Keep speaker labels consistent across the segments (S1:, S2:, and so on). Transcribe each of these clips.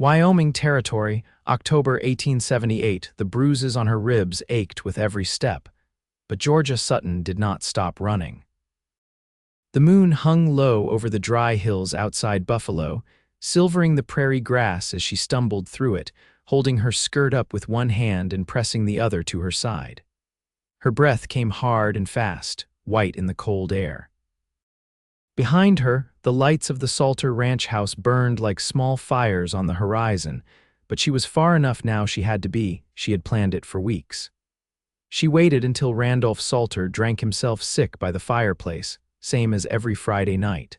S1: Wyoming Territory, October 1878. The bruises on her ribs ached with every step, but Georgia Sutton did not stop running. The moon hung low over the dry hills outside Buffalo, silvering the prairie grass as she stumbled through it, holding her skirt up with one hand and pressing the other to her side. Her breath came hard and fast, white in the cold air. Behind her, the lights of the Salter ranch house burned like small fires on the horizon, but she was far enough now she had to be. She had planned it for weeks. She waited until Randolph Salter drank himself sick by the fireplace, same as every Friday night.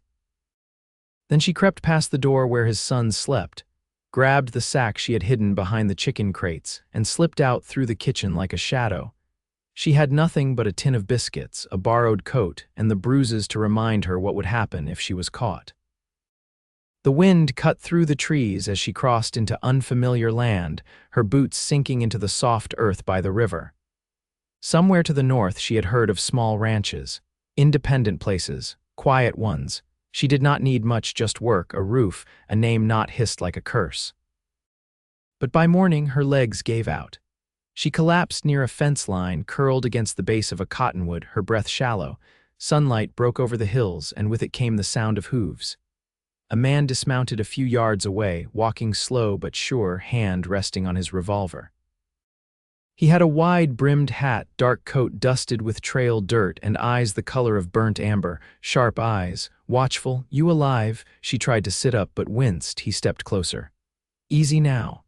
S1: Then she crept past the door where his son slept, grabbed the sack she had hidden behind the chicken crates, and slipped out through the kitchen like a shadow. She had nothing but a tin of biscuits, a borrowed coat, and the bruises to remind her what would happen if she was caught. The wind cut through the trees as she crossed into unfamiliar land, her boots sinking into the soft earth by the river. Somewhere to the north she had heard of small ranches, independent places, quiet ones. She did not need much, just work, a roof, a name not hissed like a curse. But by morning her legs gave out. She collapsed near a fence line, curled against the base of a cottonwood, her breath shallow. Sunlight broke over the hills, and with it came the sound of hooves. A man dismounted a few yards away, walking slow but sure, hand resting on his revolver. He had a wide-brimmed hat, dark coat dusted with trail dirt, and eyes the color of burnt amber, sharp eyes, watchful. "You alive?" She tried to sit up but winced. He stepped closer. "Easy now."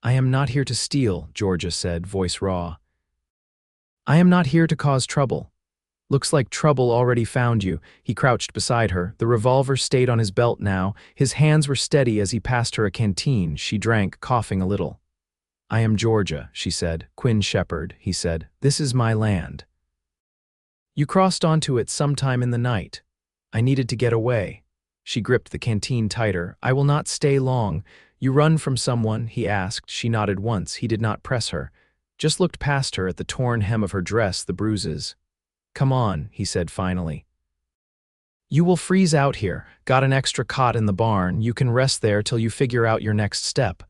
S1: "I am not here to steal," Georgia said, voice raw. "I am not here to cause trouble." "Looks like trouble already found you." He crouched beside her. The revolver stayed on his belt now. His hands were steady as he passed her a canteen. She drank, coughing a little. "I am Georgia," she said. "Quinn Shepard," he said. "This is my land. You crossed onto it sometime in the night. I needed to get away." She gripped the canteen tighter. "I will not stay long." "You run from someone?" he asked. She nodded once. He did not press her, just looked past her at the torn hem of her dress, the bruises. "Come on," he said finally. "You will freeze out here. Got an extra cot in the barn. You can rest there till you figure out your next step."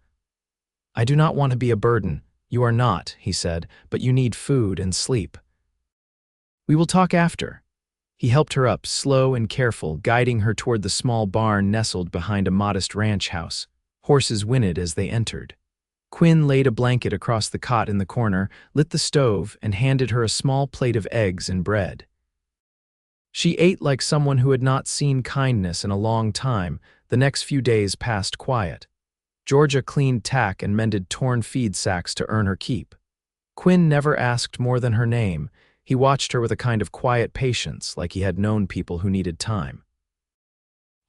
S1: "I do not want to be a burden." "You are not," he said, "but you need food and sleep. We will talk after." He helped her up, slow and careful, guiding her toward the small barn nestled behind a modest ranch house. Horses whinnied as they entered. Quinn laid a blanket across the cot in the corner, lit the stove, and handed her a small plate of eggs and bread. She ate like someone who had not seen kindness in a long time. The next few days passed quiet. Georgia cleaned tack and mended torn feed sacks to earn her keep. Quinn never asked more than her name. He watched her with a kind of quiet patience, like he had known people who needed time.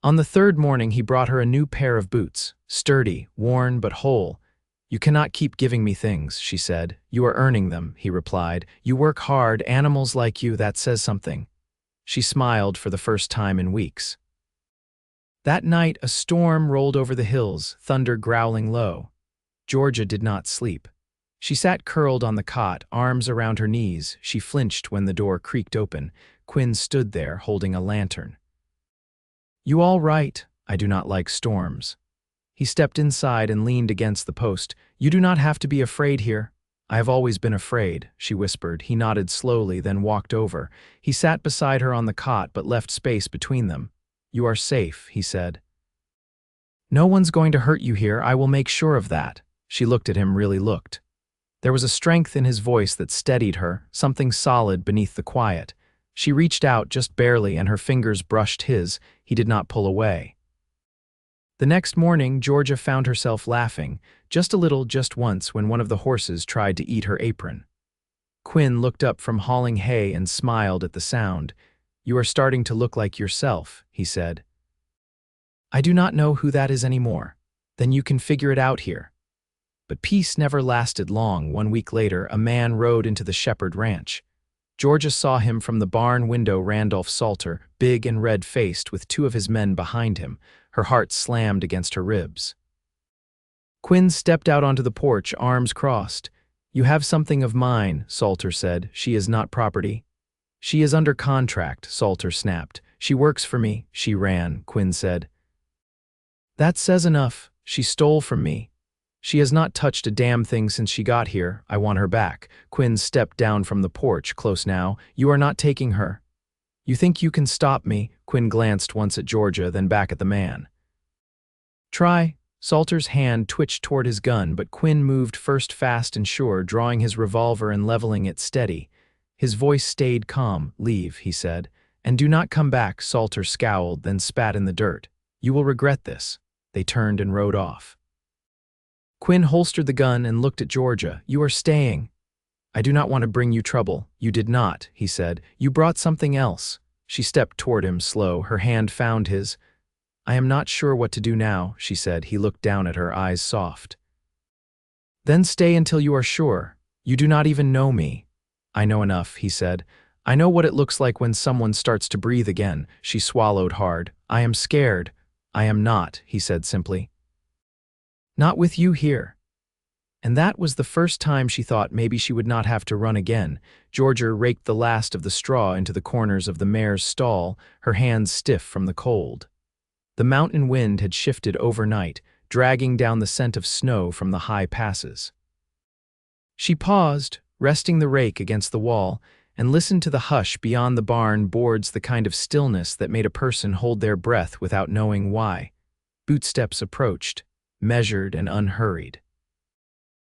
S1: On the third morning he brought her a new pair of boots, sturdy, worn but whole. "You cannot keep giving me things," she said. "You are earning them," he replied. "You work hard, animals like you, that says something." She smiled for the first time in weeks. That night a storm rolled over the hills, thunder growling low. Georgia did not sleep. She sat curled on the cot, arms around her knees. She flinched when the door creaked open. Quinn stood there, holding a lantern. "You all right?" "I do not like storms." He stepped inside and leaned against the post. "You do not have to be afraid here." "I have always been afraid," she whispered. He nodded slowly, then walked over. He sat beside her on the cot but left space between them. "You are safe," he said. "No one's going to hurt you here. I will make sure of that." She looked at him, really looked. There was a strength in his voice that steadied her, something solid beneath the quiet. She reached out just barely, and her fingers brushed his. He did not pull away. The next morning, Georgia found herself laughing, just a little, just once, when one of the horses tried to eat her apron. Quinn looked up from hauling hay and smiled at the sound. "You are starting to look like yourself," he said. "I do not know who that is anymore." "Then you can figure it out here." But peace never lasted long. 1 week later, a man rode into the Shepard ranch. Georgia saw him from the barn window. Randolph Salter, big and red-faced, with 2 of his men behind him. Her heart slammed against her ribs. Quinn stepped out onto the porch, arms crossed. "You have something of mine," Salter said. "She is not property." "She is under contract," Salter snapped. "She works for me." "She ran," Quinn said. "That says enough." She stole from me. She has not touched a damn thing since she got here. I want her back. Quinn stepped down from the porch, close now. You are not taking her. You think you can stop me? Quinn glanced once at Georgia, then back at the man. Try. Salter's hand twitched toward his gun, but Quinn moved first fast and sure, drawing his revolver and leveling it steady. His voice stayed calm. Leave, he said. And do not come back. Salter scowled, then spat in the dirt. You will regret this. They turned and rode off. Quinn holstered the gun and looked at Georgia. You are staying. I do not want to bring you trouble. You did not, he said. You brought something else. She stepped toward him, slow. Her hand found his. I am not sure what to do now, she said. He looked down at her, eyes soft. Then stay until you are sure. You do not even know me. I know enough, he said. I know what it looks like when someone starts to breathe again. She swallowed hard. I am scared. I am not, he said simply. Not with you here. And that was the first time she thought maybe she would not have to run again. Georgia raked the last of the straw into the corners of the mare's stall, her hands stiff from the cold. The mountain wind had shifted overnight, dragging down the scent of snow from the high passes. She paused, resting the rake against the wall, and listened to the hush beyond the barn boards, the kind of stillness that made a person hold their breath without knowing why. Bootsteps approached, measured and unhurried.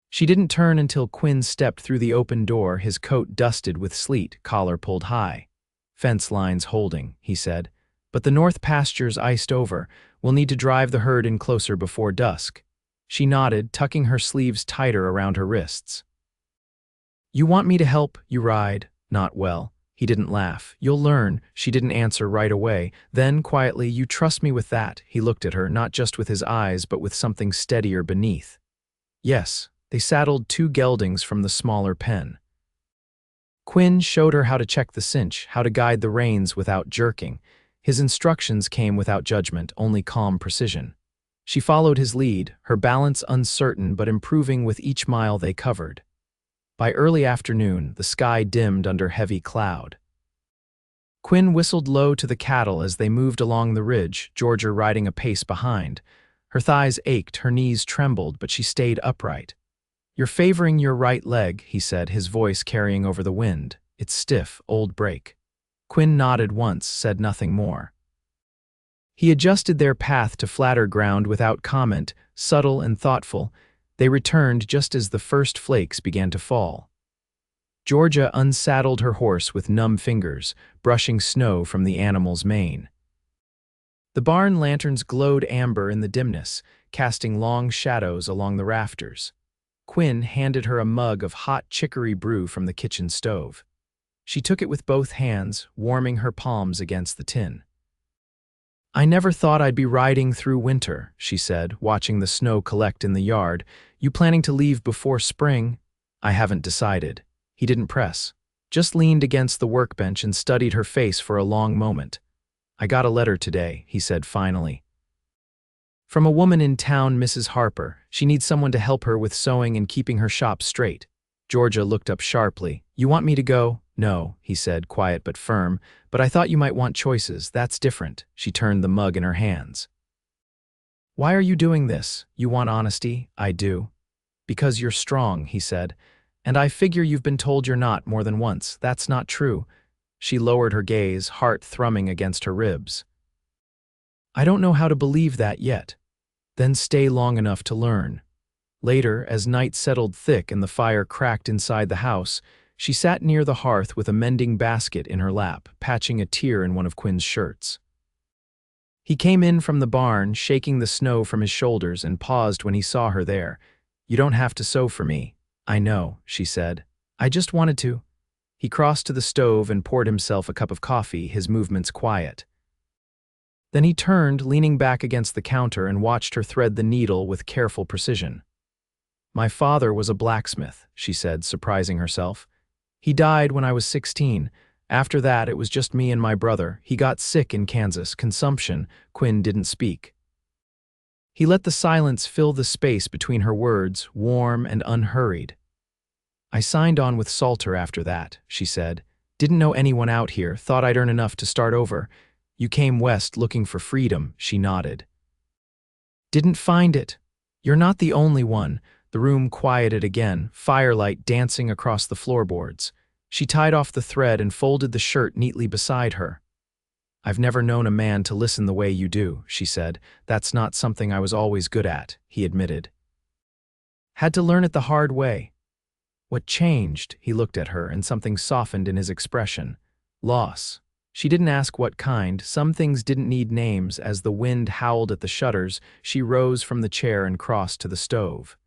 S1: She didn't turn until Quinn stepped through the open door, his coat dusted with sleet, collar pulled high. Fence lines holding, he said. But the north pastures iced over. We'll need to drive the herd in closer before dusk. She nodded, tucking her sleeves tighter around her wrists. You want me to help you ride? Not well. He didn't laugh. You'll learn. She didn't answer right away. Then, quietly, you trust me with that? He looked at her, not just with his eyes, but with something steadier beneath. Yes. They saddled 2 geldings from the smaller pen. Quinn showed her how to check the cinch, how to guide the reins without jerking. His instructions came without judgment, only calm precision. She followed his lead, her balance uncertain but improving with each mile they covered. By early afternoon, the sky dimmed under heavy cloud. Quinn whistled low to the cattle as they moved along the ridge, Georgia riding a pace behind. Her thighs ached, her knees trembled, but she stayed upright. You're favoring your right leg, he said, his voice carrying over the wind. It's stiff, old break. Quinn nodded once, said nothing more. He adjusted their path to flatter ground without comment, subtle and thoughtful. They returned just as the first flakes began to fall. Georgia unsaddled her horse with numb fingers, brushing snow from the animal's mane. The barn lanterns glowed amber in the dimness, casting long shadows along the rafters. Quinn handed her a mug of hot chicory brew from the kitchen stove. She took it with both hands, warming her palms against the tin. I never thought I'd be riding through winter, she said, watching the snow collect in the yard. You planning to leave before spring? I haven't decided. He didn't press, just leaned against the workbench and studied her face for a long moment. I got a letter today, he said finally. From a woman in town, Mrs. Harper. She needs someone to help her with sewing and keeping her shop straight. Georgia looked up sharply. You want me to go? No, he said, quiet but firm. But I thought you might want choices. That's different. She turned the mug in her hands. Why are you doing this? You want honesty? I do. Because you're strong, he said. And I figure you've been told you're not more than once. That's not true. She lowered her gaze, heart thrumming against her ribs. I don't know how to believe that yet. Then stay long enough to learn. Later, as night settled thick and the fire cracked inside the house, she sat near the hearth with a mending basket in her lap, patching a tear in one of Quinn's shirts. He came in from the barn, shaking the snow from his shoulders, and paused when he saw her there. You don't have to sew for me. I know, she said. I just wanted to. He crossed to the stove and poured himself a cup of coffee, his movements quiet. Then he turned, leaning back against the counter, and watched her thread the needle with careful precision. My father was a blacksmith, she said, surprising herself. He died when I was 16. After that, it was just me and my brother. He got sick in Kansas, consumption. Quinn didn't speak. He let the silence fill the space between her words, warm and unhurried. I signed on with Salter after that, she said. Didn't know anyone out here, thought I'd earn enough to start over. You came west looking for freedom, she nodded. Didn't find it. You're not the only one. The room quieted again, firelight dancing across the floorboards. She tied off the thread and folded the shirt neatly beside her. I've never known a man to listen the way you do, she said. That's not something I was always good at, he admitted. Had to learn it the hard way. What changed? He looked at her, and something softened in his expression. Loss. She didn't ask what kind. Some things didn't need names. As the wind howled at the shutters, she rose from the chair and crossed to the stove.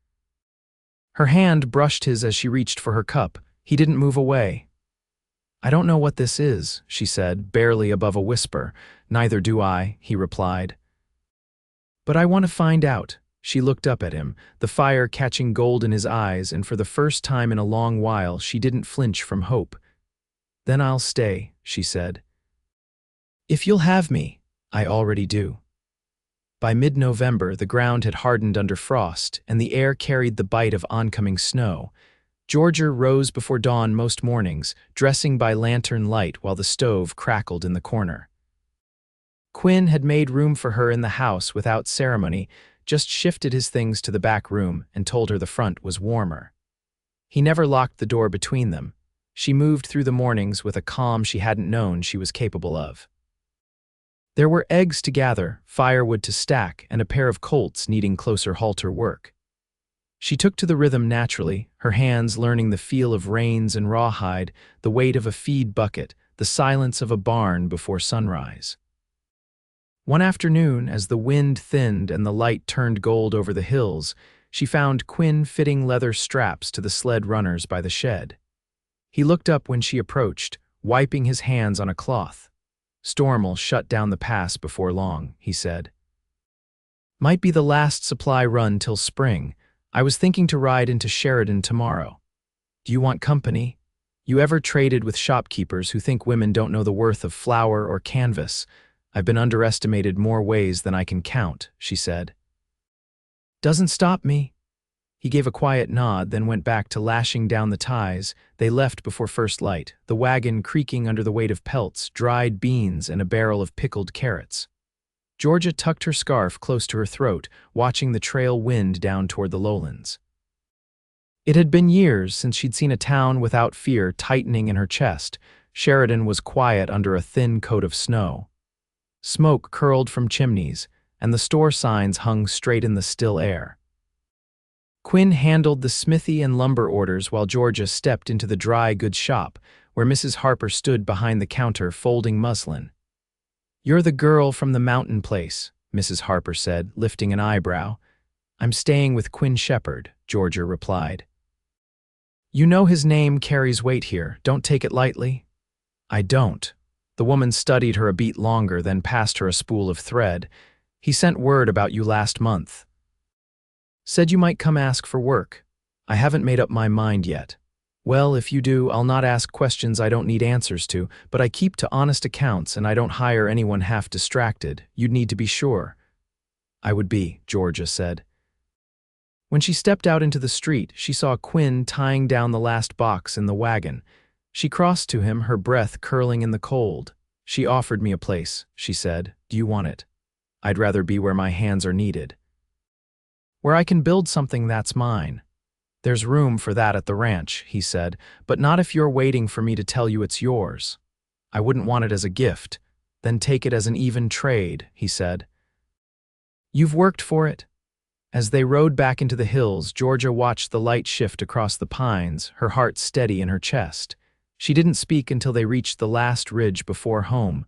S1: Her hand brushed his as she reached for her cup. He didn't move away. I don't know what this is, she said, barely above a whisper. Neither do I, he replied. But I want to find out. She looked up at him, the fire catching gold in his eyes, and for the first time in a long while she didn't flinch from hope. Then I'll stay, she said. If you'll have me, I already do. By mid-November, the ground had hardened under frost, and the air carried the bite of oncoming snow. Georgia rose before dawn most mornings, dressing by lantern light while the stove crackled in the corner. Quinn had made room for her in the house without ceremony, just shifted his things to the back room and told her the front was warmer. He never locked the door between them. She moved through the mornings with a calm she hadn't known she was capable of. There were eggs to gather, firewood to stack, and a pair of colts needing closer halter work. She took to the rhythm naturally, her hands learning the feel of reins and rawhide, the weight of a feed bucket, the silence of a barn before sunrise. One afternoon, as the wind thinned and the light turned gold over the hills, she found Quinn fitting leather straps to the sled runners by the shed. He looked up when she approached, wiping his hands on a cloth. Storm'll shut down the pass before long, he said. Might be the last supply run till spring. I was thinking to ride into Sheridan tomorrow. Do you want company? You ever traded with shopkeepers who think women don't know the worth of flour or canvas? I've been underestimated more ways than I can count, she said. Doesn't stop me. He gave a quiet nod, then went back to lashing down the ties. They left before first light, the wagon creaking under the weight of pelts, dried beans, and a barrel of pickled carrots. Georgia tucked her scarf close to her throat, watching the trail wind down toward the lowlands. It had been years since she'd seen a town without fear tightening in her chest. Sheridan was quiet under a thin coat of snow. Smoke curled from chimneys, and the store signs hung straight in the still air. Quinn handled the smithy and lumber orders while Georgia stepped into the dry goods shop, where Mrs. Harper stood behind the counter folding muslin. You're the girl from the mountain place, Mrs. Harper said, lifting an eyebrow. I'm staying with Quinn Shepard, Georgia replied. You know his name carries weight here. Don't take it lightly. I don't. The woman studied her a beat longer, then passed her a spool of thread. He sent word about you last month. Said you might come ask for work. I haven't made up my mind yet. Well, if you do, I'll not ask questions I don't need answers to, but I keep to honest accounts and I don't hire anyone half distracted. You'd need to be sure. I would be, Georgia said. When she stepped out into the street, she saw Quinn tying down the last box in the wagon. She crossed to him, her breath curling in the cold. She offered me a place, she said. Do you want it? I'd rather be where my hands are needed. Where I can build something that's mine. There's room for that at the ranch, he said, but not if you're waiting for me to tell you it's yours. I wouldn't want it as a gift. Then take it as an even trade, he said. You've worked for it. As they rode back into the hills, Georgia watched the light shift across the pines, her heart steady in her chest. She didn't speak until they reached the last ridge before home.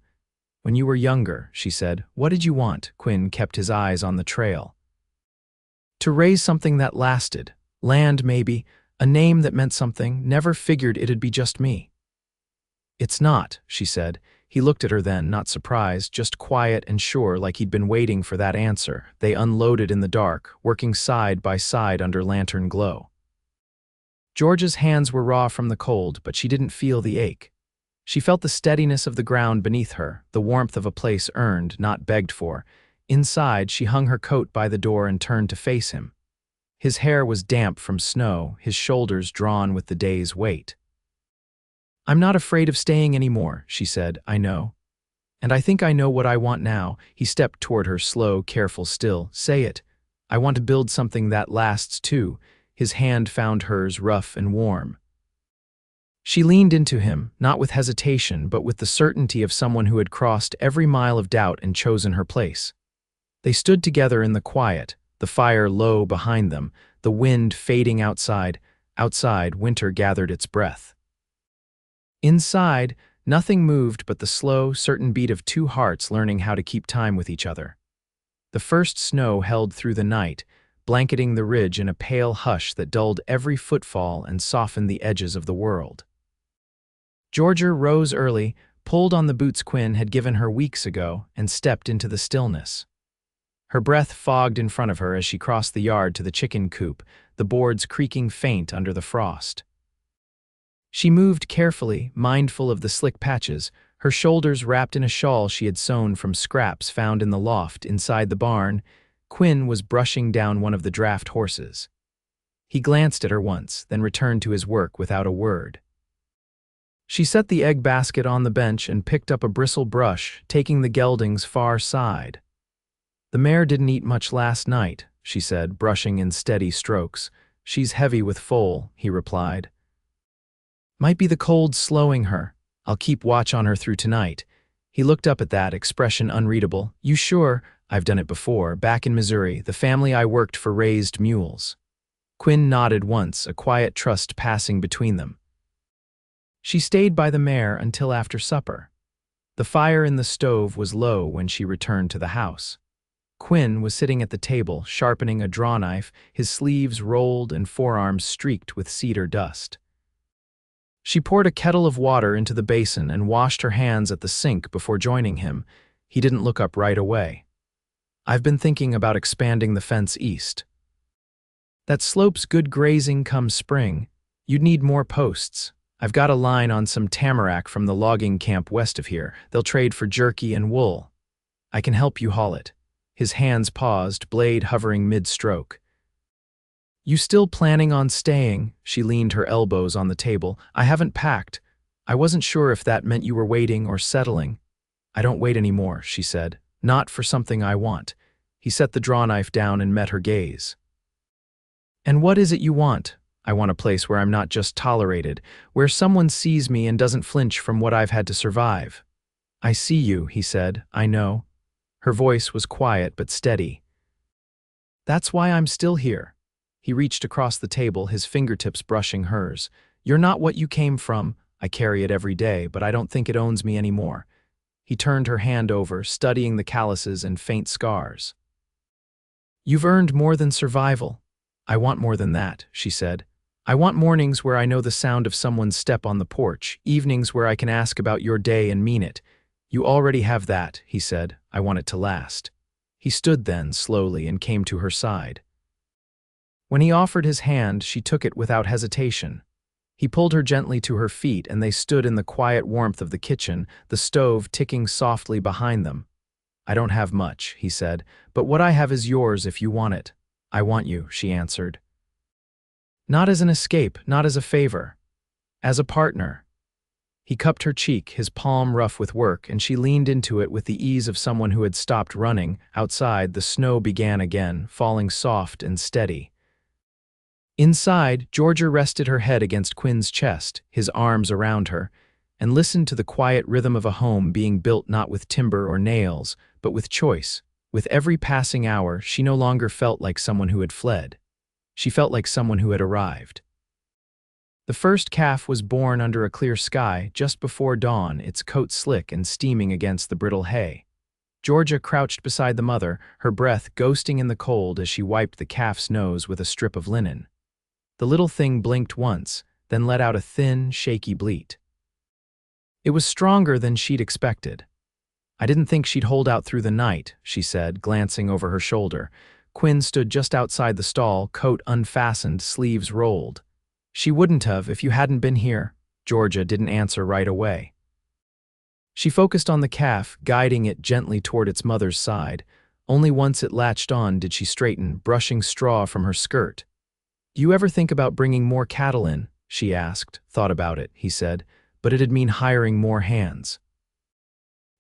S1: When you were younger, she said, what did you want? Quinn kept his eyes on the trail. To raise something that lasted. Land, maybe. A name that meant something. Never figured it'd be just me. It's not, she said. He looked at her then, not surprised, just quiet and sure, like he'd been waiting for that answer. They unloaded in the dark, working side by side under lantern glow. Georgia's hands were raw from the cold, but she didn't feel the ache. She felt the steadiness of the ground beneath her, the warmth of a place earned, not begged for. Inside, she hung her coat by the door and turned to face him. His hair was damp from snow, his shoulders drawn with the day's weight. I'm not afraid of staying anymore, she said, I know. And I think I know what I want now. He stepped toward her, slow, careful still. Say it. I want to build something that lasts too." His hand found hers, rough and warm. She leaned into him, not with hesitation, but with the certainty of someone who had crossed every mile of doubt and chosen her place. They stood together in the quiet, the fire low behind them, the wind fading outside. Outside, winter gathered its breath. Inside, nothing moved but the slow, certain beat of two hearts learning how to keep time with each other. The first snow held through the night, blanketing the ridge in a pale hush that dulled every footfall and softened the edges of the world. Georgia rose early, pulled on the boots Quinn had given her weeks ago, and stepped into the stillness. Her breath fogged in front of her as she crossed the yard to the chicken coop, the boards creaking faint under the frost. She moved carefully, mindful of the slick patches, her shoulders wrapped in a shawl she had sewn from scraps found in the loft inside the barn. Quinn was brushing down one of the draft horses. He glanced at her once, then returned to his work without a word. She set the egg basket on the bench and picked up a bristle brush, taking the gelding's far side. "The mare didn't eat much last night," she said, brushing in steady strokes. "She's heavy with foal," he replied. "Might be the cold slowing her. I'll keep watch on her through tonight." He looked up at that, expression unreadable. "You sure?" "I've done it before. Back in Missouri, the family I worked for raised mules." Quinn nodded once, a quiet trust passing between them. She stayed by the mare until after supper. The fire in the stove was low when she returned to the house. Quinn was sitting at the table, sharpening a drawknife, his sleeves rolled and forearms streaked with cedar dust. She poured a kettle of water into the basin and washed her hands at the sink before joining him. He didn't look up right away. "I've been thinking about expanding the fence east. That slope's good grazing come spring. You'd need more posts. I've got a line on some tamarack from the logging camp west of here. They'll trade for jerky and wool. I can help you haul it." His hands paused, blade hovering mid-stroke. "You still planning on staying?" She leaned her elbows on the table. "I haven't packed. I wasn't sure if that meant you were waiting or settling." "I don't wait anymore," she said. "Not for something I want." He set the drawknife down and met her gaze. "And what is it you want?" "I want a place where I'm not just tolerated, where someone sees me and doesn't flinch from what I've had to survive." "I see you," he said. "I know." Her voice was quiet but steady. "That's why I'm still here." He reached across the table, his fingertips brushing hers. "You're not what you came from. I carry it every day, but I don't think it owns me anymore." He turned her hand over, studying the calluses and faint scars. "You've earned more than survival." "I want more than that," she said. "I want mornings where I know the sound of someone's step on the porch, evenings where I can ask about your day and mean it." "You already have that," he said. "I want it to last." He stood then, slowly, and came to her side. When he offered his hand, she took it without hesitation. He pulled her gently to her feet, and they stood in the quiet warmth of the kitchen, the stove ticking softly behind them. "I don't have much," he said, "but what I have is yours if you want it." "I want you," she answered. "Not as an escape, not as a favor. As a partner." He cupped her cheek, his palm rough with work, and she leaned into it with the ease of someone who had stopped running. Outside, the snow began again, falling soft and steady. Inside, Georgia rested her head against Quinn's chest, his arms around her, and listened to the quiet rhythm of a home being built not with timber or nails, but with choice. With every passing hour, she no longer felt like someone who had fled. She felt like someone who had arrived. The first calf was born under a clear sky, just before dawn, its coat slick and steaming against the brittle hay. Georgia crouched beside the mother, her breath ghosting in the cold as she wiped the calf's nose with a strip of linen. The little thing blinked once, then let out a thin, shaky bleat. It was stronger than she'd expected. "I didn't think she'd hold out through the night," she said, glancing over her shoulder. Quinn stood just outside the stall, coat unfastened, sleeves rolled. "She wouldn't have if you hadn't been here." Georgia didn't answer right away. She focused on the calf, guiding it gently toward its mother's side. Only once it latched on did she straighten, brushing straw from her skirt. "Do you ever think about bringing more cattle in?" she asked. "Thought about it," he said, "but it'd mean hiring more hands.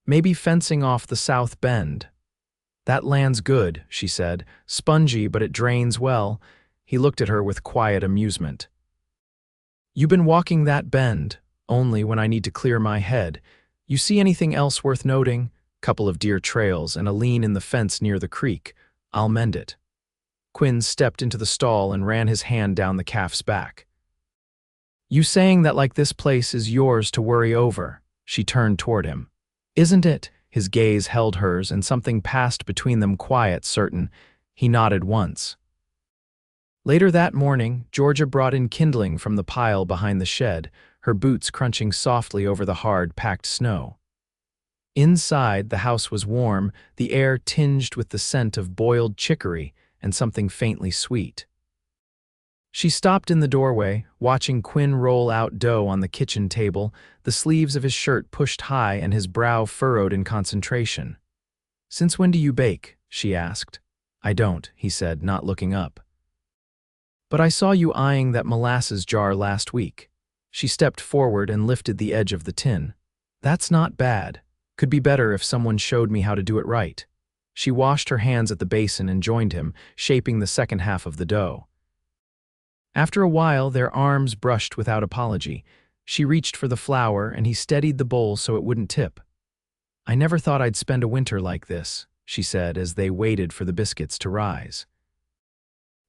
S1: Maybe fencing off the South Bend." That land's good, she said. Spongy, but it drains well. He looked at her with quiet amusement. You've been walking that bend, only when I need to clear my head. You see anything else worth noting? Couple of deer trails and a lean in the fence near the creek. I'll mend it. Quinn stepped into the stall and ran his hand down the calf's back. You saying that like this place is yours to worry over? She turned toward him. Isn't it? His gaze held hers, and something passed between them, quiet, certain. He nodded once. Later that morning, Georgia brought in kindling from the pile behind the shed, her boots crunching softly over the hard, packed snow. Inside, the house was warm, the air tinged with the scent of boiled chicory and something faintly sweet. She stopped in the doorway, watching Quinn roll out dough on the kitchen table, the sleeves of his shirt pushed high and his brow furrowed in concentration. "Since when do you bake?" she asked. "I don't," he said, not looking up. "But I saw you eyeing that molasses jar last week." She stepped forward and lifted the edge of the tin. "That's not bad. Could be better if someone showed me how to do it right." She washed her hands at the basin and joined him, shaping the second half of the dough. After a while, their arms brushed without apology. She reached for the flour, and he steadied the bowl so it wouldn't tip. "I never thought I'd spend a winter like this," she said as they waited for the biscuits to rise.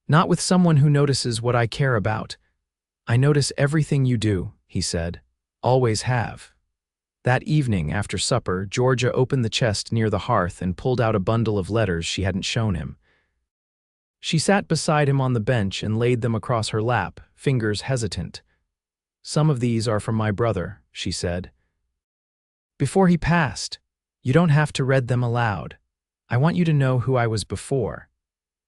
S1: "Not with someone who notices what I care about." "I notice everything you do," he said. "Always have." That evening, after supper, Georgia opened the chest near the hearth and pulled out a bundle of letters she hadn't shown him. She sat beside him on the bench and laid them across her lap, fingers hesitant. "Some of these are from my brother," she said. "Before he passed. You don't have to read them aloud. I want you to know who I was before."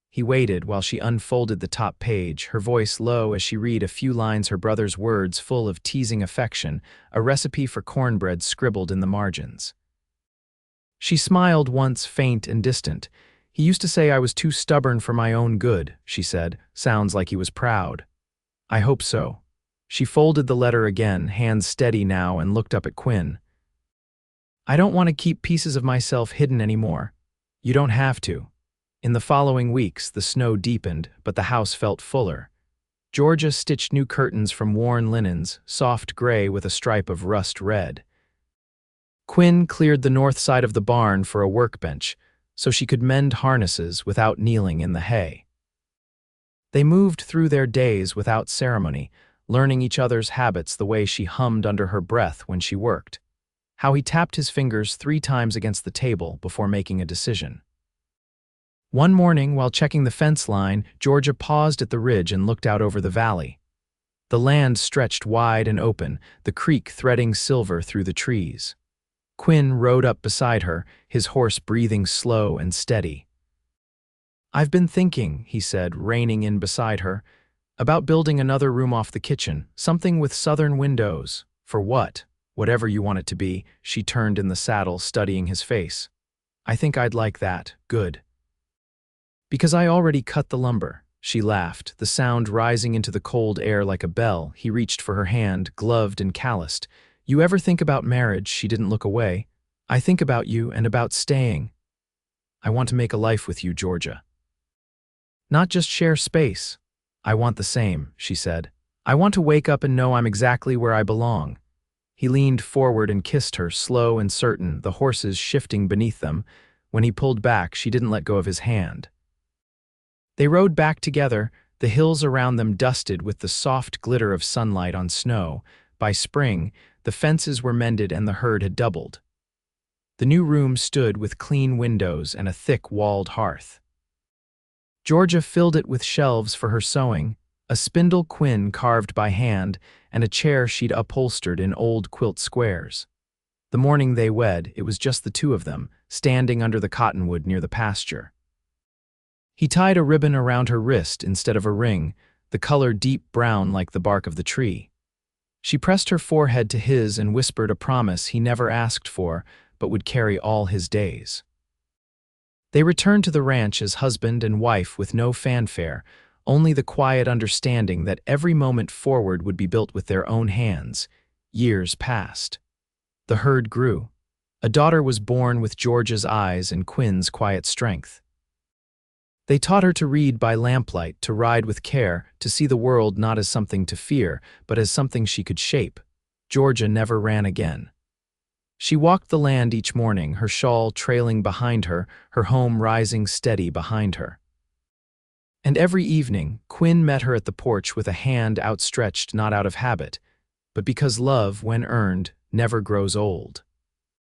S1: He waited while she unfolded the top page, her voice low as she read a few lines, her brother's words full of teasing affection, a recipe for cornbread scribbled in the margins. She smiled once, faint and distant. "He used to say I was too stubborn for my own good," she said. "Sounds like he was proud." "I hope so." She folded the letter again, hands steady now, and looked up at Quinn. "I don't want to keep pieces of myself hidden anymore." "You don't have to." In the following weeks, the snow deepened, but the house felt fuller. Georgia stitched new curtains from worn linens, soft gray with a stripe of rust red. Quinn cleared the north side of the barn for a workbench, so she could mend harnesses without kneeling in the hay. They moved through their days without ceremony, learning each other's habits, the way she hummed under her breath when she worked, how he tapped his fingers 3 times against the table before making a decision. One morning, while checking the fence line, Georgia paused at the ridge and looked out over the valley. The land stretched wide and open, the creek threading silver through the trees. Quinn rode up beside her, his horse breathing slow and steady. "I've been thinking," he said, reining in beside her, "about building another room off the kitchen, something with southern windows." "For what?" "Whatever you want it to be." She turned in the saddle, studying his face. "I think I'd like that. Good." "Because I already cut the lumber." She laughed, the sound rising into the cold air like a bell. He reached for her hand, gloved and calloused. "You ever think about marriage?" She didn't look away. "I think about you and about staying. I want to make a life with you, Georgia. Not just share space." "I want the same," she said. "I want to wake up and know I'm exactly where I belong." He leaned forward and kissed her, slow and certain, the horses shifting beneath them. When he pulled back, she didn't let go of his hand. They rode back together, the hills around them dusted with the soft glitter of sunlight on snow. By spring, the fences were mended and the herd had doubled. The new room stood with clean windows and a thick walled hearth. Georgia filled it with shelves for her sewing, a spindle Quinn carved by hand, and a chair she'd upholstered in old quilt squares. The morning they wed, it was just the two of them, standing under the cottonwood near the pasture. He tied a ribbon around her wrist instead of a ring, the color deep brown like the bark of the tree. She pressed her forehead to his and whispered a promise he never asked for, but would carry all his days. They returned to the ranch as husband and wife with no fanfare, only the quiet understanding that every moment forward would be built with their own hands. Years passed. The herd grew. A daughter was born with Georgia's eyes and Quinn's quiet strength. They taught her to read by lamplight, to ride with care, to see the world not as something to fear, but as something she could shape. Georgia never ran again. She walked the land each morning, her shawl trailing behind her, her home rising steady behind her. And every evening, Quinn met her at the porch with a hand outstretched not out of habit, but because love, when earned, never grows old.